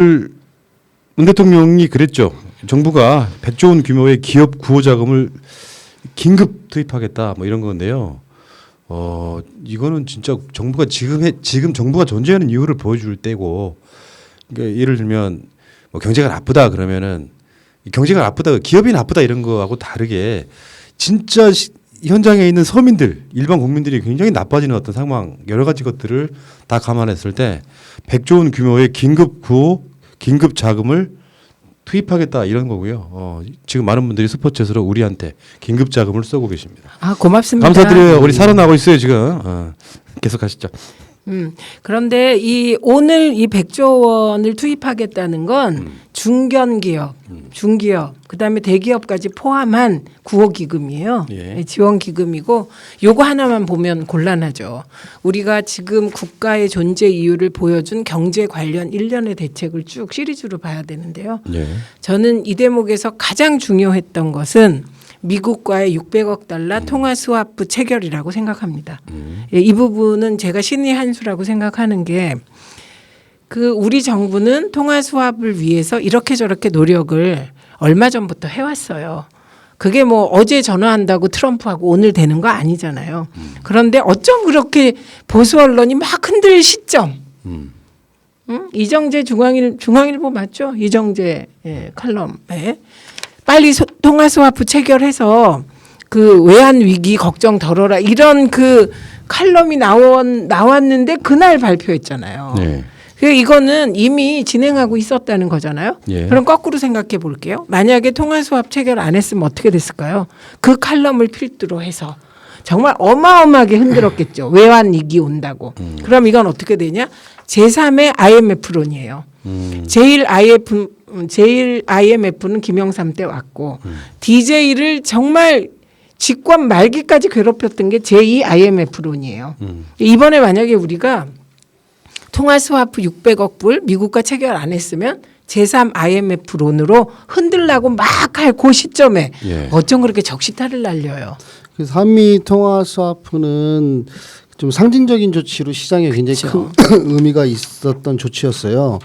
문 대통령이 그랬죠. 정부가 100조 원 규모의 기업 구호 자금을 긴급 투입하겠다 뭐 이런 건데요. 이거는 진짜 정부가 지금 정부가 존재하는 이유를 보여줄 때고, 그러니까 예를 들면 뭐 경제가 나쁘다 그러면은 경제가 나쁘다, 기업이 나쁘다 이런 거하고 다르게 진짜 현장에 있는 서민들, 일반 국민들이 굉장히 나빠지는 어떤 상황, 여러 가지 것들을 다 감안했을 때 100조 원 규모의 긴급 구호, 긴급 자금을 투입하겠다 이런 거고요. 지금 많은 분들이 스포츠에서 우리한테 긴급 자금을 쏘고 계십니다. 아, 고맙습니다. 감사드려요. 우리 살아나고 있어요 지금. 계속하시죠. 그런데 오늘 이 100조 원을 투입하겠다는 건 중견기업, 중기업, 그다음에 대기업까지 포함한 구호기금이에요. 예. 지원기금이고 요거 하나만 보면 곤란하죠. 우리가 지금 국가의 존재 이유를 보여준 경제 관련 일련의 대책을 쭉 시리즈로 봐야 되는데요. 예. 저는 이 대목에서 가장 중요했던 것은 미국과의 600억 달러 통화 스와프 체결이라고 생각합니다. 예, 이 부분은 제가 신의 한 수라고 생각하는 게, 우리 정부는 통화 스왑을 위해서 이렇게 저렇게 노력을 얼마 전부터 해왔어요. 그게 뭐 어제 전화한다고 트럼프하고 오늘 되는 거 아니잖아요. 그런데 어쩜 그렇게 보수 언론이 막 흔들 시점. 이정재 중앙일보 맞죠? 이정재 칼럼에 빨리 통화 스와프 체결해서 그 외환 위기 걱정 덜어라 이런 그 칼럼이 나왔는데 그날 발표했잖아요. 네. 이거는 이미 진행하고 있었다는 거잖아요. 예. 그럼 거꾸로 생각해 볼게요. 만약에 통화 스왑 체결 안 했으면 어떻게 됐을까요? 그 칼럼을 필두로 해서 정말 어마어마하게 흔들었겠죠. 외환 위기 온다고. 그럼 이건 어떻게 되냐? 제3의 IMF론이에요. 제일 IMF는 김영삼 때 왔고 DJ를 정말 집권 말기까지 괴롭혔던 게 제2 IMF론이에요. 이번에 만약에 우리가 통화 스와프 600억 불 미국과 체결 안 했으면 제3 IMF론으로 흔들라고 막 할 그 시점에 예. 어쩜 그렇게 적시타를 날려요. 그래서 한미 통화 스와프는 좀 상징적인 조치로 시장에 굉장히 그렇죠. 큰 의미가 있었던 조치였어요.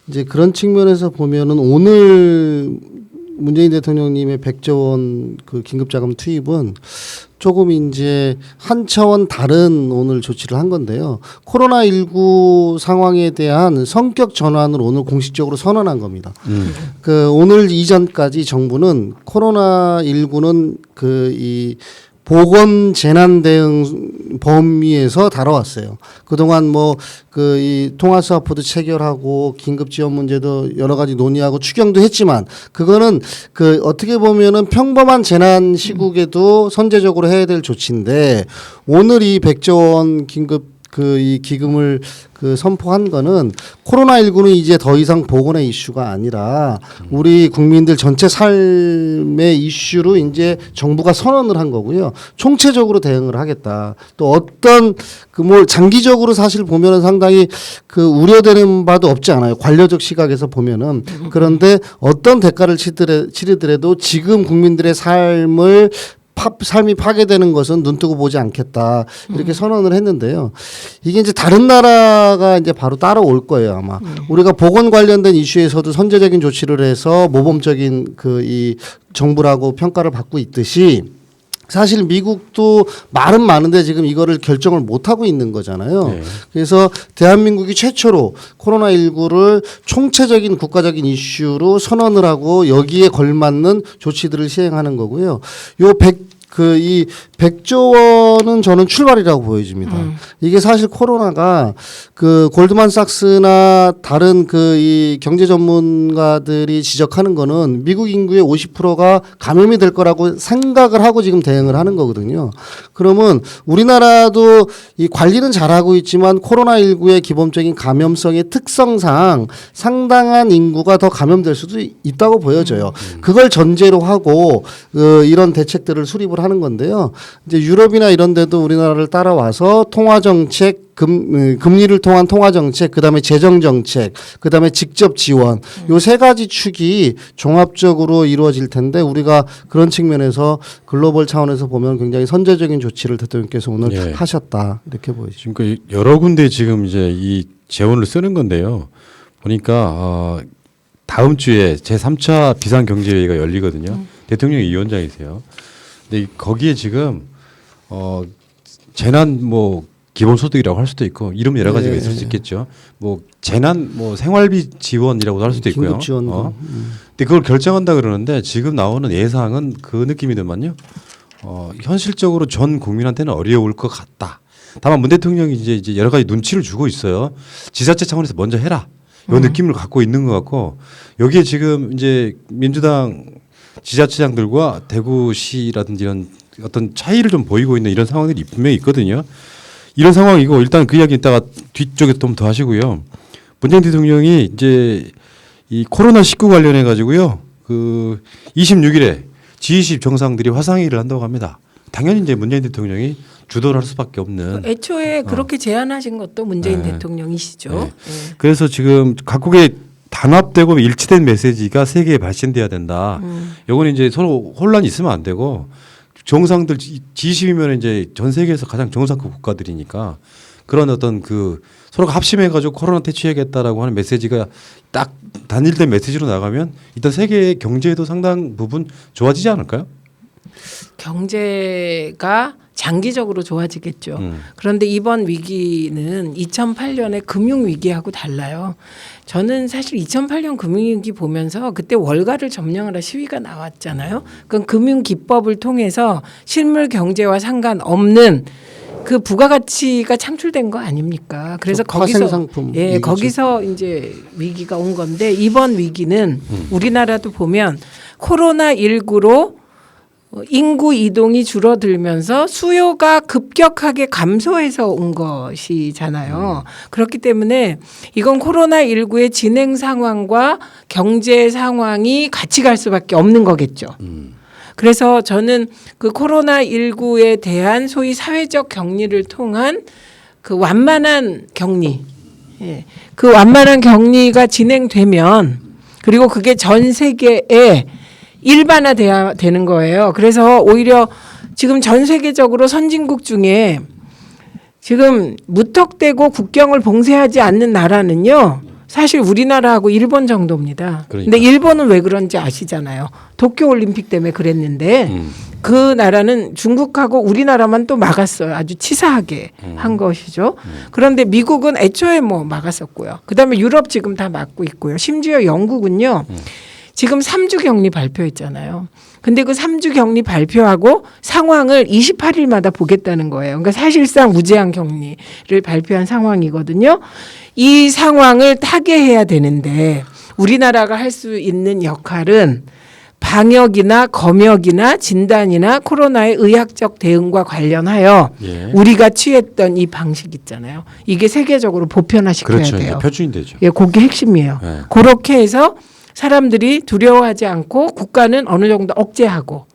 이제 그런 측면에서 보면은 오늘 문재인 대통령님의 100조 원 그 긴급자금 투입은 조금 이제 한 차원 다른 오늘 조치를 한 건데요. 코로나19 상황에 대한 성격 전환을 오늘 공식적으로 선언한 겁니다. 그 오늘 이전까지 정부는 코로나19는 이 보건 재난 대응 범위에서 다뤄왔어요. 그동안 이 통화 스와프도 체결하고 긴급 지원 문제도 여러 가지 논의하고 추경도 했지만 그거는 어떻게 보면은 평범한 재난 시국에도 선제적으로 해야 될 조치인데 오늘 이 100조 원 긴급 이 기금을 선포한 거는 코로나19는 이제 더 이상 보건의 이슈가 아니라 우리 국민들 전체 삶의 이슈로 이제 정부가 선언을 한 거고요. 총체적으로 대응을 하겠다. 또 어떤 장기적으로 사실 보면은 상당히 우려되는 바도 없지 않아요. 관료적 시각에서 보면은. 그런데 어떤 대가를 치르더라도 지금 국민들의 삶이 파괴되는 것은 눈뜨고 보지 않겠다 이렇게 선언을 했는데요. 이게 이제 다른 나라가 이제 바로 따라올 거예요 아마. 우리가 보건 관련된 이슈에서도 선제적인 조치를 해서 모범적인 이 정부라고 평가를 받고 있듯이 사실 미국도 말은 많은데 지금 이거를 결정을 못 하고 있는 거잖아요. 네. 그래서 대한민국이 최초로 코로나19를 총체적인 국가적인 이슈로 선언을 하고 여기에 걸맞는 조치들을 시행하는 거고요. 이 100조 원은 저는 출발이라고 보여집니다. 이게 사실 코로나가 골드만삭스나 다른 이 경제 전문가들이 지적하는 거는 미국 인구의 50%가 감염이 될 거라고 생각을 하고 지금 대응을 하는 거거든요. 그러면 우리나라도 이 관리는 잘하고 있지만 코로나19의 기본적인 감염성의 특성상 상당한 인구가 더 감염될 수도 있다고 보여져요. 그걸 전제로 하고 이런 대책들을 수립을 하는 건데요. 이제 유럽이나 이런 데도 우리나라를 따라와서 통화 정책, 금리를 통한 통화 정책, 그다음에 재정 정책, 그다음에 직접 지원 요 세 가지 축이 종합적으로 이루어질 텐데 우리가 그런 측면에서 글로벌 차원에서 보면 굉장히 선제적인 조치를 대통령께서 오늘 예. 하셨다 이렇게 보여지죠. 지금 여러 군데 지금 이제 이 재원을 쓰는 건데요. 보니까 다음 주에 제 3차 비상경제회의가 열리거든요. 대통령이 위원장이세요. 근데 거기에 지금 재난 뭐 기본소득이라고 할 수도 있고 이름 여러 가지가 있을 수 있겠죠. 뭐 재난 뭐 생활비 지원이라고 할 수도 있고요. 긴급지원금. 근데 그걸 결정한다 그러는데 지금 나오는 예상은 그 느낌이더만요. 현실적으로 전 국민한테는 어려울 것 같다. 다만 문 대통령이 이제 여러 가지 눈치를 주고 있어요. 지자체 차원에서 먼저 해라. 이 느낌을 갖고 있는 것 같고 여기에 지금 이제 민주당 지자체장들과 대구시라든지 이런 어떤 차이를 좀 보이고 있는 이런 상황들이 분명히 있거든요. 이런 상황이고 일단 그 이야기 이따가 뒤쪽에 좀 더 하시고요. 문재인 대통령이 이제 이 코로나19 관련해 가지고요. 그 26일에 G20 정상들이 화상회의를 한다고 합니다. 당연히 이제 문재인 대통령이 주도를 할 수밖에 없는. 애초에 그렇게 제안하신 것도 문재인 네. 대통령이시죠. 네. 네. 그래서 지금 각국의 단합되고 일치된 메시지가 세계에 발신돼야 된다. 이거는 이제 서로 혼란이 있으면 안 되고 정상들 G20이면 이제 전 세계에서 가장 정상급 국가들이니까 그런 어떤 그 서로가 합심해가지고 코로나 퇴치해야겠다라고 하는 메시지가 딱 단일된 메시지로 나가면 일단 세계의 경제에도 상당 부분 좋아지지 않을까요? 경제가 장기적으로 좋아지겠죠. 그런데 이번 위기는 2008년의 금융위기하고 달라요. 저는 사실 2008년 금융위기 보면서 그때 월가를 점령하라 시위가 나왔잖아요. 그건 금융기법을 통해서 실물 경제와 상관없는 그 부가가치가 창출된 거 아닙니까? 그래서 거기서 상품 거기서 이제 위기가 온 건데 이번 위기는 우리나라도 보면 코로나19로 인구 이동이 줄어들면서 수요가 급격하게 감소해서 온 것이잖아요. 그렇기 때문에 이건 코로나19의 진행 상황과 경제 상황이 같이 갈 수밖에 없는 거겠죠. 그래서 저는 그 코로나19에 대한 소위 사회적 격리를 통한 그 완만한 격리, 그 완만한 격리가 진행되면 그리고 그게 전 세계에 일반화돼야 되는 거예요. 그래서 오히려 지금 전 세계적으로 선진국 중에 지금 무턱대고 국경을 봉쇄하지 않는 나라는요. 사실 우리나라하고 일본 정도입니다. 근데 일본은 왜 그런지 아시잖아요. 도쿄올림픽 때문에 그랬는데 그 나라는 중국하고 우리나라만 또 막았어요. 아주 치사하게 한 것이죠. 그런데 미국은 애초에 뭐 막았었고요. 그다음에 유럽 지금 다 막고 있고요. 심지어 영국은요. 지금 3주 격리 발표했잖아요. 근데 그 3주 격리 발표하고 상황을 28일마다 보겠다는 거예요. 그러니까 사실상 무제한 격리를 발표한 상황이거든요. 이 상황을 타개해야 되는데 우리나라가 할 수 있는 역할은 방역이나 검역이나 진단이나 코로나의 의학적 대응과 관련하여 우리가 취했던 이 방식 있잖아요. 이게 세계적으로 보편화시켜야 그렇죠. 돼요. 표준이 되죠. 예, 그게 핵심이에요. 네. 그렇게 해서 사람들이 두려워하지 않고 국가는 어느 정도 억제하고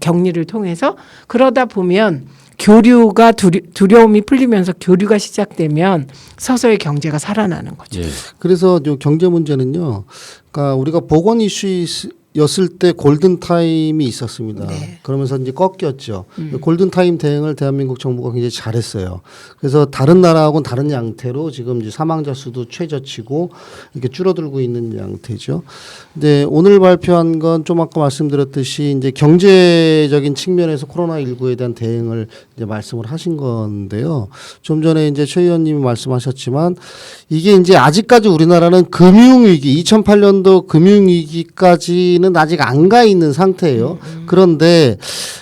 격리를 통해서 그러다 보면 교류가 두려움이 풀리면서 교류가 시작되면 서서히 경제가 살아나는 거죠. 그래서 요 경제 문제는요. 그러니까 우리가 보건 이슈였을 때 골든 타임이 있었습니다. 네. 그러면서 이제 꺾였죠. 골든 타임 대응을 대한민국 정부가 굉장히 잘했어요. 그래서 다른 나라하고는 다른 양태로 지금 이제 사망자 수도 최저치고 이렇게 줄어들고 있는 양태죠. 근데 오늘 발표한 건 좀 아까 말씀드렸듯이 이제 경제적인 측면에서 코로나19에 대한 대응을 이제 말씀을 하신 건데요. 좀 전에 이제 최 의원님이 말씀하셨지만 이게 이제 아직까지 우리나라는 금융위기, 2008년도 금융위기까지는 아직 안 가 있는 상태예요. 그런데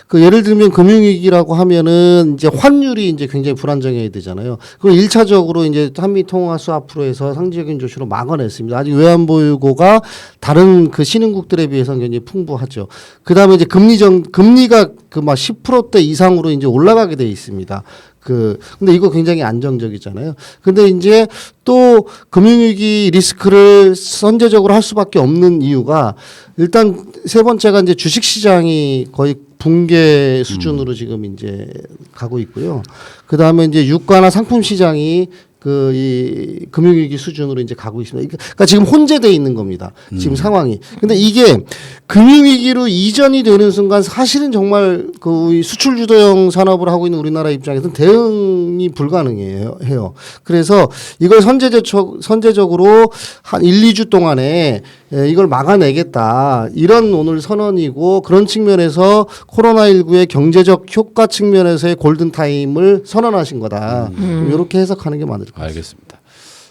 그 예를 들면 금융위기라고 하면은 이제 환율이 이제 굉장히 불안정해야 되잖아요. 그걸 1차적으로 이제 한미 통화 스와프로 해서 상대적인 조치로 막아냈습니다. 아직 외환 보유고가 다른 그 신흥국들에 비해서는 굉장히 풍부하죠. 그다음에 이제 금리가 그 막 10%대 이상으로 이제 올라가게 돼 있습니다. 근데 이거 굉장히 안정적이잖아요. 근데 이제 또 금융위기 리스크를 선제적으로 할 수밖에 없는 이유가 일단 세 번째가 이제 주식시장이 거의 붕괴 수준으로 지금 이제 가고 있고요. 그 다음에 이제 유가나 상품 시장이 그 이 금융위기 수준으로 이제 가고 있습니다. 그러니까 지금 혼재돼 있는 겁니다. 지금 상황이. 근데 이게 금융위기로 이전이 되는 순간 사실은 정말 그 수출 주도형 산업을 하고 있는 우리나라 입장에서는 대응이 불가능해요. 그래서 이걸 선제적으로 한 1, 2주 동안에 이걸 막아내겠다. 이런 오늘 선언이고 그런 측면에서 코로나19의 경제적 효과 측면에서의 골든타임을 선언하신 거다. 이렇게 해석하는 게 맞을 것 같습니다. 알겠습니다.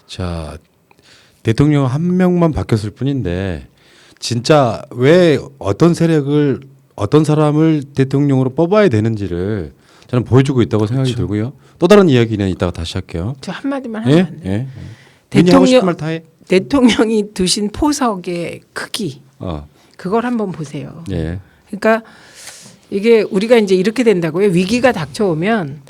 자, 대통령 한 명만 바뀌었을 뿐인데 진짜 왜 어떤 세력을 어떤 사람을 대통령으로 뽑아야 되는지를 저는 보여주고 있다고 생각이 들고요. 또 다른 이야기는 이따가 다시 할게요. 저 한마디만 하면 안 돼요? 대통령 하고 싶은 말 다 해. 대통령이 두신 포석의 크기 그걸 한번 보세요. 예. 그러니까 이게 우리가 이제 이렇게 된다고요. 위기가 닥쳐오면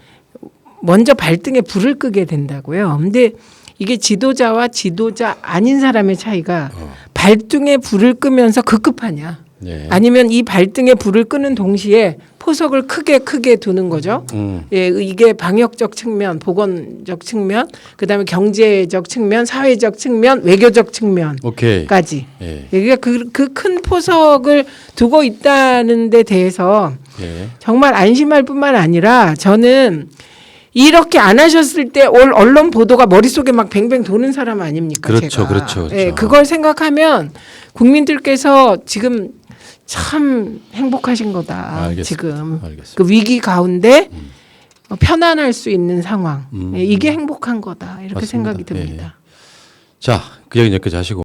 먼저 발등에 불을 끄게 된다고요. 근데 이게 지도자와 지도자 아닌 사람의 차이가 발등에 불을 끄면서 급급하냐. 예. 아니면 이 발등에 불을 끄는 동시에 포석을 크게 두는 거죠. 예, 이게 방역적 측면, 보건적 측면, 그다음에 경제적 측면, 사회적 측면, 외교적 측면까지. 예. 그러니까 그 큰 포석을 두고 있다는 데 대해서 예. 정말 안심할 뿐만 아니라 저는 이렇게 안 하셨을 때 언론 보도가 머릿속에 막 뱅뱅 도는 사람 아닙니까? 그렇죠, 제가. 그렇죠. 예, 그걸 생각하면 국민들께서 지금 참 행복하신 거다. 알겠습니다. 지금 알겠습니다. 그 위기 가운데 편안할 수 있는 상황. 예, 이게 행복한 거다. 이렇게 맞습니다. 생각이 듭니다. 자, 그 얘기 여기까지 하시고.